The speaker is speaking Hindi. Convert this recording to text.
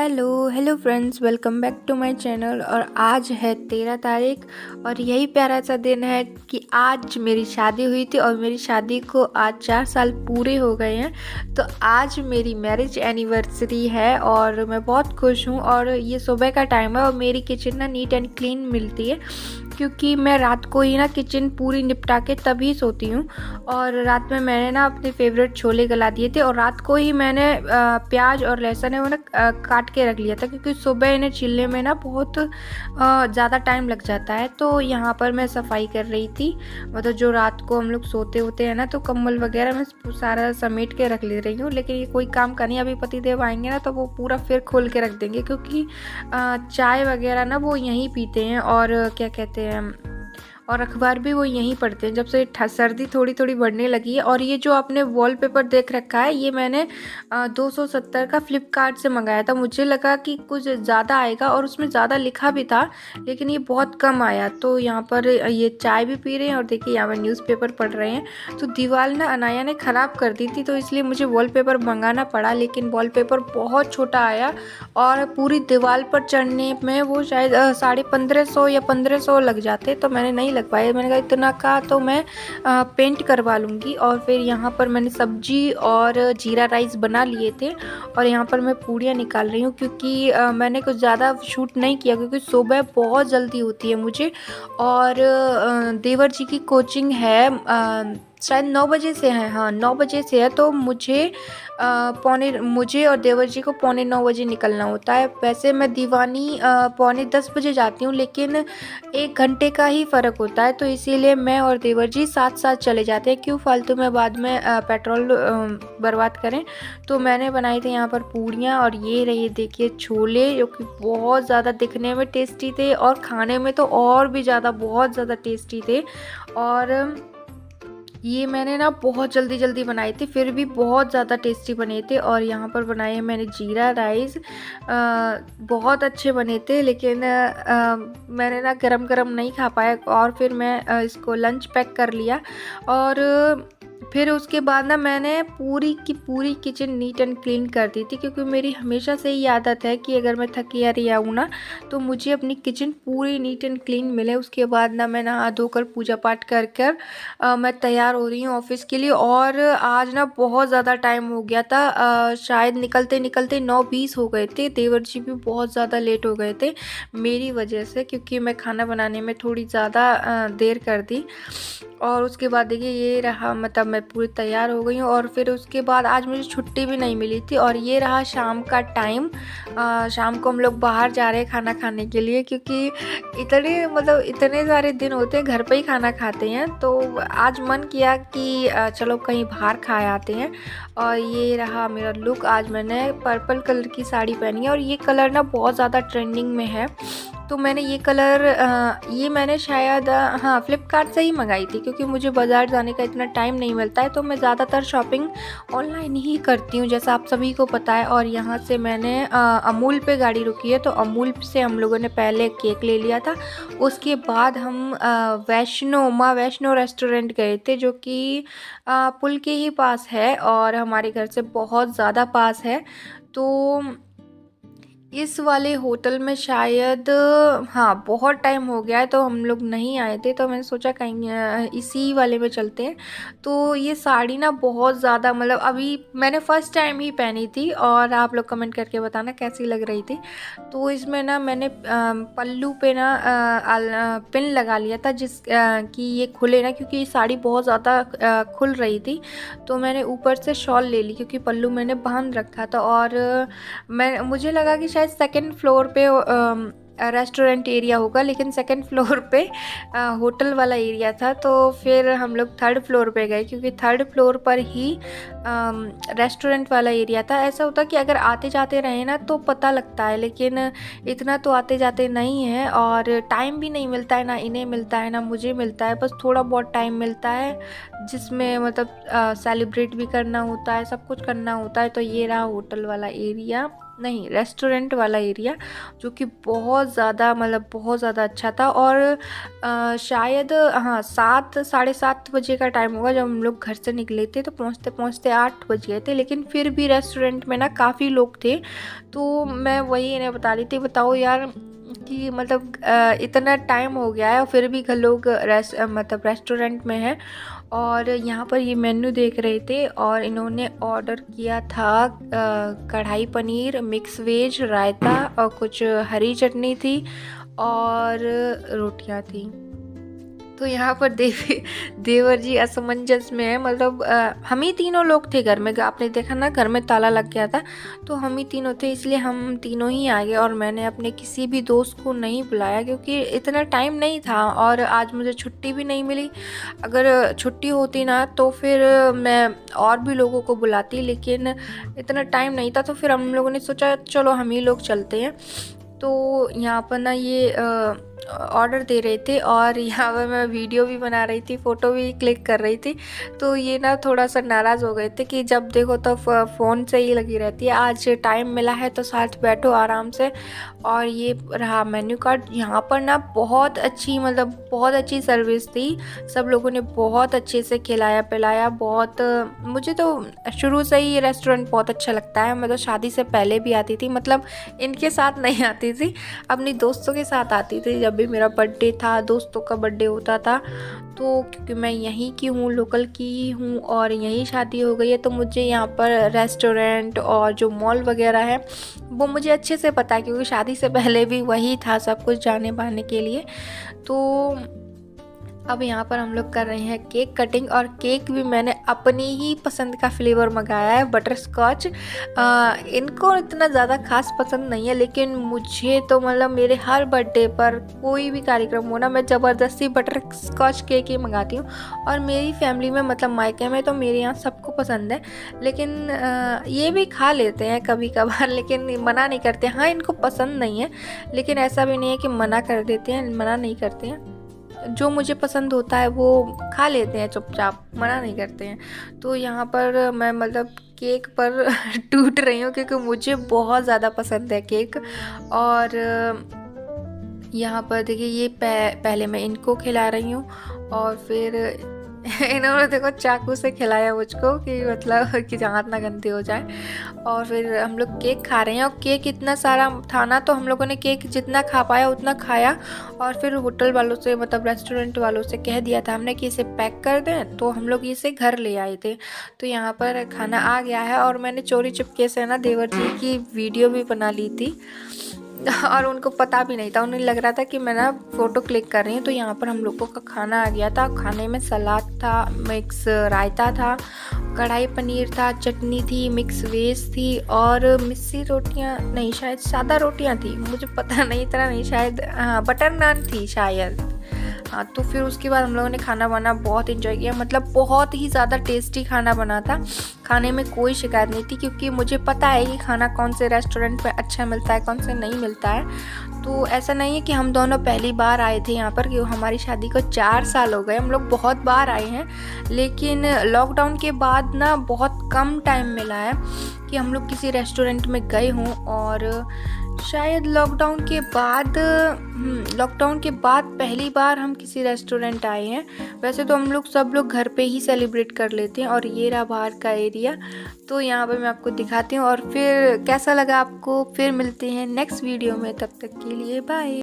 Hello friends, welcome back to my channel. और आज है 13 तारीख और यही प्यारा सा दिन है कि आज मेरी शादी हुई थी और मेरी शादी को आज 4 साल पूरे हो गए हैं। तो आज मेरी मैरिज एनिवर्सरी है और मैं बहुत खुश हूँ। और ये सुबह का टाइम है और मेरी किचन ना नीट एंड क्लीन मिलती है, क्योंकि मैं रात को ही ना किचन पूरी निपटा के तभी सोती हूँ। और रात में मैंने ना अपने फेवरेट छोले गला दिए थे और रात को ही मैंने प्याज और लहसुन है वो ना काट के रख लिया था, क्योंकि सुबह इन्हें छिलने में ना बहुत ज़्यादा टाइम लग जाता है। तो यहाँ पर मैं सफाई कर रही थी, मतलब जो रात को हम लोग सोते होते हैं ना, तो कंबल वगैरह मैं सारा समेट के रख ले रही हूँ। लेकिन ये कोई काम का नहीं, अभी पतिदेव आएंगे ना तो वो पूरा फिर खोल के रख देंगे, क्योंकि चाय वगैरह ना वो यहीं पीते हैं और क्या कहते हैं और अखबार भी वो यहीं पढ़ते हैं। जब से सर्दी थोड़ी थोड़ी बढ़ने लगी है। और ये जो आपने वॉलपेपर देख रखा है, ये मैंने 270 का फ्लिपकार्ट से मंगाया था। मुझे लगा कि कुछ ज़्यादा आएगा और उसमें ज़्यादा लिखा भी था, लेकिन ये बहुत कम आया। तो यहाँ पर ये चाय भी पी रहे हैं और देखिए यहाँ पर न्यूज़पेपर पढ़ रहे हैं। तो दीवार ना अनाया ने ख़राब कर दी थी, तो इसलिए मुझे वॉलपेपर मंगाना पड़ा। लेकिन वॉलपेपर बहुत छोटा आया और पूरी दीवार पर चढ़ने में वो शायद 1550 या 1500 लग जाते, तो मैंने नहीं लगवाया। मैंने कहा इतना का तो मैं पेंट करवा लूँगी। और फिर यहाँ पर मैंने सब्जी और जीरा राइस बना लिए थे और यहाँ पर मैं पूड़ियाँ निकाल रही हूँ, क्योंकि मैंने कुछ ज़्यादा शूट नहीं किया, क्योंकि सुबह बहुत जल्दी होती है मुझे। और देवर जी की कोचिंग है, शायद 9 बजे से है, हाँ 9 बजे से है। तो मुझे और देवर जी को 8:45 बजे निकलना होता है। वैसे मैं दीवानी 9:45 बजे जाती हूँ, लेकिन 1 घंटे का ही फ़र्क होता है, तो इसीलिए मैं और देवर जी साथ साथ चले जाते हैं। क्यों फालतू में बाद में पेट्रोल बर्बाद करें। तो मैंने बनाई थी यहाँ पर पूड़ियाँ और ये रही देखिए छोले, जो कि बहुत ज़्यादा दिखने में टेस्टी थे और खाने में तो और भी ज़्यादा बहुत ज़्यादा टेस्टी थे। और ये मैंने ना बहुत जल्दी जल्दी बनाई थी, फिर भी बहुत ज़्यादा टेस्टी बने थे। और यहाँ पर बनाए हैं मैंने जीरा राइस, बहुत अच्छे बने थे। लेकिन मैंने ना गरम गरम नहीं खा पाया और फिर मैं इसको लंच पैक कर लिया। और फिर उसके बाद ना मैंने पूरी की पूरी किचन नीट एंड क्लीन कर दी थी, क्योंकि मेरी हमेशा से ही आदत है कि अगर मैं थकी हारी आऊँ ना, तो मुझे अपनी किचन पूरी नीट एंड क्लीन मिले। उसके बाद ना मैं नहा धोकर पूजा पाठ कर कर मैं तैयार हो रही हूँ ऑफिस के लिए। और आज ना बहुत ज़्यादा टाइम हो गया था, शायद निकलते निकलते 9:20 हो गए थे। देवर जी भी बहुत ज़्यादा लेट हो गए थे मेरी वजह से, क्योंकि मैं खाना बनाने में थोड़ी ज़्यादा देर कर दी। और उसके बाद देखिए ये रहा, मतलब मैं पूरी तैयार हो गई हूँ। और फिर उसके बाद आज मुझे छुट्टी भी नहीं मिली थी। और ये रहा शाम का टाइम, शाम को हम लोग बाहर जा रहे हैं खाना खाने के लिए, क्योंकि इतने सारे दिन होते हैं घर पे ही खाना खाते हैं। तो आज मन किया कि चलो कहीं बाहर खा आते हैं। और ये रहा मेरा लुक। आज मैंने पर्पल कलर की साड़ी पहनी है और ये कलर ना बहुत ज़्यादा ट्रेंडिंग में है। तो मैंने ये कलर ये मैंने शायद हाँ फ्लिपकार्ट से ही मंगाई थी, क्योंकि मुझे बाज़ार जाने का इतना टाइम नहीं मिलता है। तो मैं ज़्यादातर शॉपिंग ऑनलाइन ही करती हूँ, जैसा आप सभी को पता है। और यहाँ से मैंने अमूल पे गाड़ी रुकी है, तो अमूल से हम लोगों ने पहले केक ले लिया था। उसके बाद हम माँ वैष्णो रेस्टोरेंट गए थे, जो कि पुल के ही पास है और हमारे घर से बहुत ज़्यादा पास है। तो इस वाले होटल में शायद हाँ बहुत टाइम हो गया है, तो हम लोग नहीं आए थे, तो मैंने सोचा कहीं इसी वाले में चलते हैं। तो ये साड़ी ना बहुत ज़्यादा, मतलब अभी मैंने फ़र्स्ट टाइम ही पहनी थी और आप लोग कमेंट करके बताना कैसी लग रही थी। तो इसमें ना मैंने पल्लू पे ना पिन लगा लिया था, कि ये खुले ना, क्योंकि ये साड़ी बहुत ज़्यादा खुल रही थी। तो मैंने ऊपर से शॉल ले ली, क्योंकि पल्लू मैंने बांध रखा था। और मुझे लगा कि शायद सेकंड फ्लोर पे रेस्टोरेंट एरिया होगा, लेकिन सेकंड फ्लोर पे होटल वाला एरिया था। तो फिर हम लोग थर्ड फ्लोर पे गए, क्योंकि थर्ड फ्लोर पर ही रेस्टोरेंट वाला एरिया था। ऐसा होता कि अगर आते जाते रहे ना तो पता लगता है, लेकिन इतना तो आते जाते नहीं है और टाइम भी नहीं मिलता है, ना इन्हें मिलता है ना मुझे मिलता है। बस थोड़ा बहुत टाइम मिलता है, जिसमें मतलब सेलिब्रेट भी करना होता है, सब कुछ करना होता है। तो ये रहा होटल वाला एरिया, नहीं, रेस्टोरेंट वाला एरिया, जो कि बहुत ज़्यादा मतलब बहुत ज़्यादा अच्छा था। और शायद हाँ 7 साढ़े 7 बजे का टाइम होगा जब हम लोग घर से निकले थे, तो पहुँचते पहुँचते 8 बज गए थे। लेकिन फिर भी रेस्टोरेंट में ना काफ़ी लोग थे, तो मैं वही इन्हें बता रही थी, बताओ यार कि मतलब इतना टाइम हो गया है और फिर भी घर लोग मतलब रेस्टोरेंट में हैं। और यहाँ पर ये मेन्यू देख रहे थे और इन्होंने ऑर्डर किया था कढ़ाई पनीर, मिक्स वेज, रायता और कुछ हरी चटनी थी और रोटियां थी। तो यहाँ पर देवर जी असमंजस में है, मतलब हम ही तीनों लोग थे घर में। आपने देखा ना, घर में ताला लग गया था, तो हम ही तीनों थे, इसलिए हम तीनों ही आ गए। और मैंने अपने किसी भी दोस्त को नहीं बुलाया क्योंकि इतना टाइम नहीं था और आज मुझे छुट्टी भी नहीं मिली। अगर छुट्टी होती ना तो फिर मैं और भी लोगों को बुलाती, लेकिन इतना टाइम नहीं था। तो फिर हम लोगों ने सोचा चलो हम ही लोग चलते हैं। तो यहाँ पर ना ये ऑर्डर दे रहे थे और यहाँ पर मैं वीडियो भी बना रही थी, फ़ोटो भी क्लिक कर रही थी। तो ये ना थोड़ा सा नाराज़ हो गए थे कि जब देखो तो फ़ोन से ही लगी रहती है, आज टाइम मिला है तो साथ बैठो आराम से। और ये रहा मेन्यू कार्ड। यहाँ पर ना बहुत अच्छी, मतलब बहुत अच्छी सर्विस थी, सब लोगों ने बहुत अच्छे से खिलाया पिलाया। बहुत मुझे तो शुरू से ही ये रेस्टोरेंट बहुत अच्छा लगता है। मैं तो शादी से पहले भी आती थी, मतलब इनके साथ नहीं आती थी, अपनी दोस्तों के साथ आती थी। जब भी मेरा बर्थडे था, दोस्तों का बर्थडे होता था, तो क्योंकि मैं यहीं की हूँ, लोकल की हूँ और यहीं शादी हो गई है, तो मुझे यहाँ पर रेस्टोरेंट और जो मॉल वगैरह है वो मुझे अच्छे से पता है, क्योंकि शादी से पहले भी वही था सब कुछ जाने पाने के लिए। तो अब यहाँ पर हम लोग कर रहे हैं केक कटिंग, और केक भी मैंने अपनी ही पसंद का फ्लेवर मंगाया है, बटर स्कॉच। इनको इतना ज़्यादा खास पसंद नहीं है, लेकिन मुझे तो मतलब मेरे हर बर्थडे पर कोई भी कार्यक्रम हो ना, मैं ज़बरदस्ती बटर स्कॉच केक ही मंगाती हूँ। और मेरी फैमिली में, मतलब मायके में, तो मेरे यहाँ सबको पसंद है। लेकिन ये भी खा लेते हैं कभी कभार, लेकिन मना नहीं करते। हाँ, इनको पसंद नहीं है, लेकिन ऐसा भी नहीं है कि मना कर देते हैं, मना नहीं करते हैं। जो मुझे पसंद होता है वो खा लेते हैं चुपचाप, मना नहीं करते हैं। तो यहाँ पर मैं मतलब केक पर टूट रही हूँ, क्योंकि मुझे बहुत ज़्यादा पसंद है केक। और यहाँ पर देखिए ये पहले मैं इनको खिला रही हूँ और फिर इन्होंने देखो चाकू से खिलाया मुझको, कि मतलब कि हाथ ना गंदे हो जाए। और फिर हम लोग केक खा रहे हैं, और केक इतना सारा था ना, तो हम लोगों ने केक जितना खा पाया उतना खाया। और फिर होटल वालों से, मतलब रेस्टोरेंट वालों से कह दिया था हमने कि इसे पैक कर दें, तो हम लोग इसे घर ले आए थे। तो यहाँ पर खाना आ गया है, और मैंने चोरी चुपके से ना देवर जी की वीडियो भी बना ली थी, और उनको पता भी नहीं था, उन्हें लग रहा था कि मैं ना फ़ोटो क्लिक कर रही हूँ। तो यहाँ पर हम लोगों का खाना आ गया था। खाने में सलाद था, मिक्स रायता था, कढ़ाई पनीर था, चटनी थी, मिक्स वेज थी और मिस्सी रोटियाँ नहीं, शायद सादा रोटियाँ थी, मुझे पता नहीं, इतना नहीं, शायद हाँ बटर नान थी शायद। हाँ, तो फिर उसके बाद हम लोगों ने खाना बनाना बहुत इन्जॉय किया, मतलब बहुत ही ज़्यादा टेस्टी खाना बना था। खाने में कोई शिकायत नहीं थी, क्योंकि मुझे पता है कि खाना कौन से रेस्टोरेंट पे अच्छा मिलता है, कौन से नहीं मिलता है। तो ऐसा नहीं है कि हम दोनों पहली बार आए थे यहाँ पर, कि हमारी शादी को 4 साल हो गए, हम लोग बहुत बार आए हैं। लेकिन लॉकडाउन के बाद ना बहुत कम टाइम मिला है कि हम लोग किसी रेस्टोरेंट में गए हों। और शायद लॉकडाउन के बाद पहली बार हम किसी रेस्टोरेंट आए हैं। वैसे तो हम लोग सब लोग घर पे ही सेलिब्रेट कर लेते हैं। और ये रहा बाहर का एरिया, तो यहाँ पे मैं आपको दिखाती हूँ। और फिर कैसा लगा आपको, फिर मिलते हैं नेक्स्ट वीडियो में, तब तक के लिए बाय।